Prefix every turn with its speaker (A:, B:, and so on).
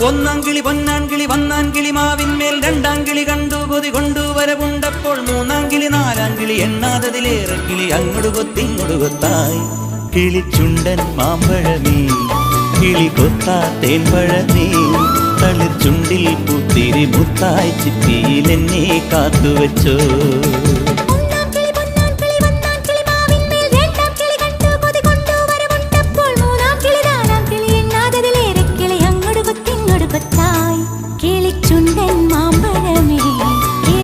A: ഒന്നാംകിളി പൊന്നാൻകിളി വന്നാൻകിളി മാവിന്മേൽ രണ്ടാംകിളി കണ്ടു കൊതി കൊണ്ടുവരവുണ്ടപ്പോൾ മൂന്നാംകിളി നാലാംകിളി എണ്ണാതതിലേറെ കിളി അങ്ങോട്ട് കൊത്തിങ്ങോട്ട് കൊത്തായി കിളിച്ചുണ്ടൻ മാമ്പഴമേ കിളി കൊത്താ തേൻപഴമേ തളിർ ചുണ്ടിൽ പൂത്തിരി മുത്തായി ചിപ്പിയിൽ എന്നെ കാത്തുവെച്ചോ